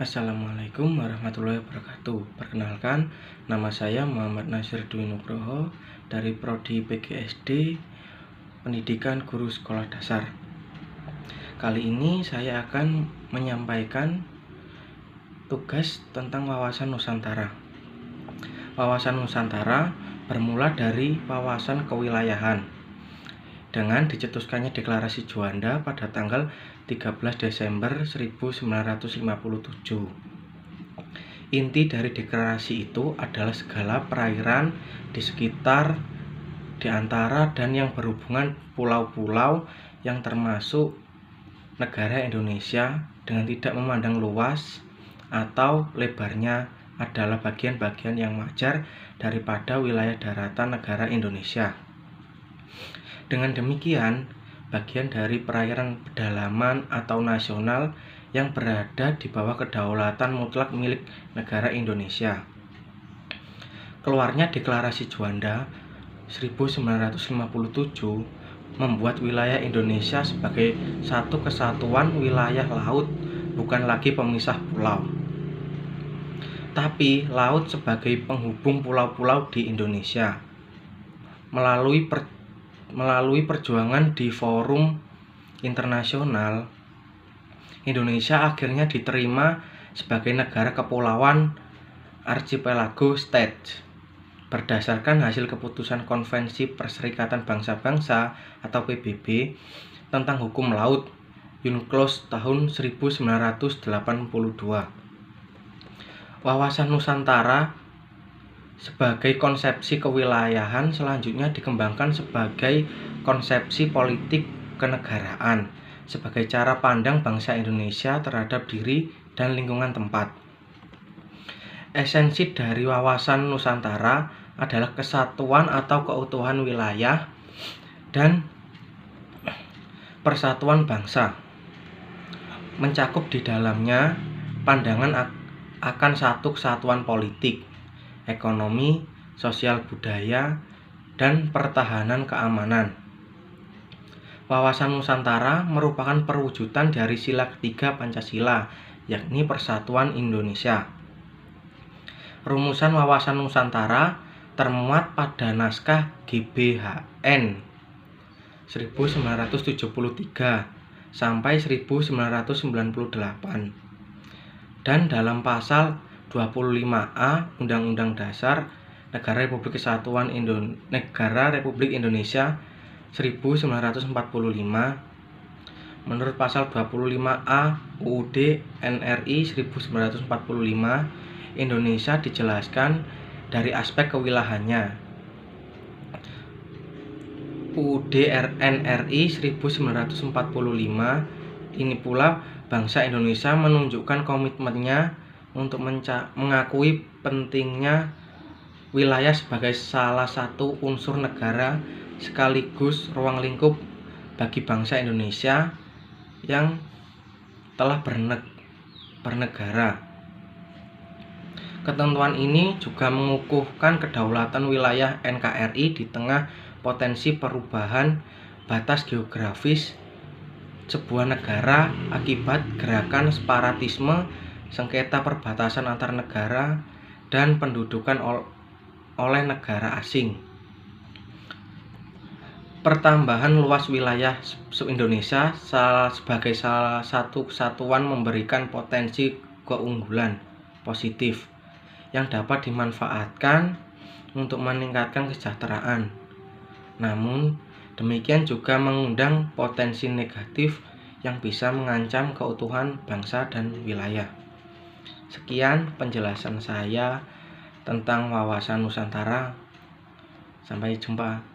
Assalamualaikum warahmatullahi wabarakatuh. Perkenalkan, nama saya Muhammad Nasir Dwi Nugroho dari Prodi PGSD Pendidikan Guru Sekolah Dasar. Kali ini saya akan menyampaikan tugas tentang wawasan Nusantara. Wawasan Nusantara bermula dari wawasan kewilayahan dengan dicetuskannya Deklarasi Juanda pada tanggal 13 Desember 1957. Inti dari deklarasi itu adalah segala perairan di sekitar, di antara, dan yang berhubungan pulau-pulau yang termasuk negara Indonesia dengan tidak memandang luas atau lebarnya adalah bagian-bagian yang wajar daripada wilayah daratan negara Indonesia. Dengan demikian, bagian dari perairan pedalaman atau nasional yang berada di bawah kedaulatan mutlak milik negara Indonesia. Keluarnya Deklarasi Juanda 1957 membuat wilayah Indonesia sebagai satu kesatuan wilayah laut, bukan lagi pemisah pulau, tapi laut sebagai penghubung pulau-pulau di Indonesia. Melalui perjuangan di forum internasional, Indonesia akhirnya diterima sebagai negara kepulauan Archipelago State berdasarkan hasil keputusan Konvensi Perserikatan Bangsa-Bangsa atau PBB tentang hukum laut UNCLOS tahun 1982. Wawasan Nusantara sebagai konsepsi kewilayahan selanjutnya dikembangkan sebagai konsepsi politik kenegaraan, sebagai cara pandang bangsa Indonesia terhadap diri dan lingkungan tempat. Esensi dari wawasan Nusantara adalah kesatuan atau keutuhan wilayah dan persatuan bangsa. Mencakup di dalamnya pandangan akan satu kesatuan politik, ekonomi, sosial budaya, dan pertahanan keamanan. Wawasan Nusantara merupakan perwujudan dari sila ketiga Pancasila, yakni Persatuan Indonesia. Rumusan wawasan Nusantara termuat pada naskah GBHN 1973 sampai 1998 dan dalam pasal 25A Undang-Undang Dasar Negara Republik Indonesia 1945. Menurut pasal 25A UUD NRI 1945, Indonesia dijelaskan dari aspek kewilayahannya. UUD NRI 1945 ini pula bangsa Indonesia menunjukkan komitmennya untuk mengakui pentingnya wilayah sebagai salah satu unsur negara sekaligus ruang lingkup bagi bangsa Indonesia yang telah bernegara. Ketentuan ini juga mengukuhkan kedaulatan wilayah NKRI di tengah potensi perubahan batas geografis sebuah negara akibat gerakan separatisme, sengketa perbatasan antar negara, dan pendudukan oleh negara asing. Pertambahan luas wilayah Indonesia sebagai salah satu kesatuan memberikan potensi keunggulan positif yang dapat dimanfaatkan untuk meningkatkan kesejahteraan. Namun, demikian juga mengundang potensi negatif yang bisa mengancam keutuhan bangsa dan wilayah. Sekian penjelasan saya tentang wawasan Nusantara. Sampai jumpa.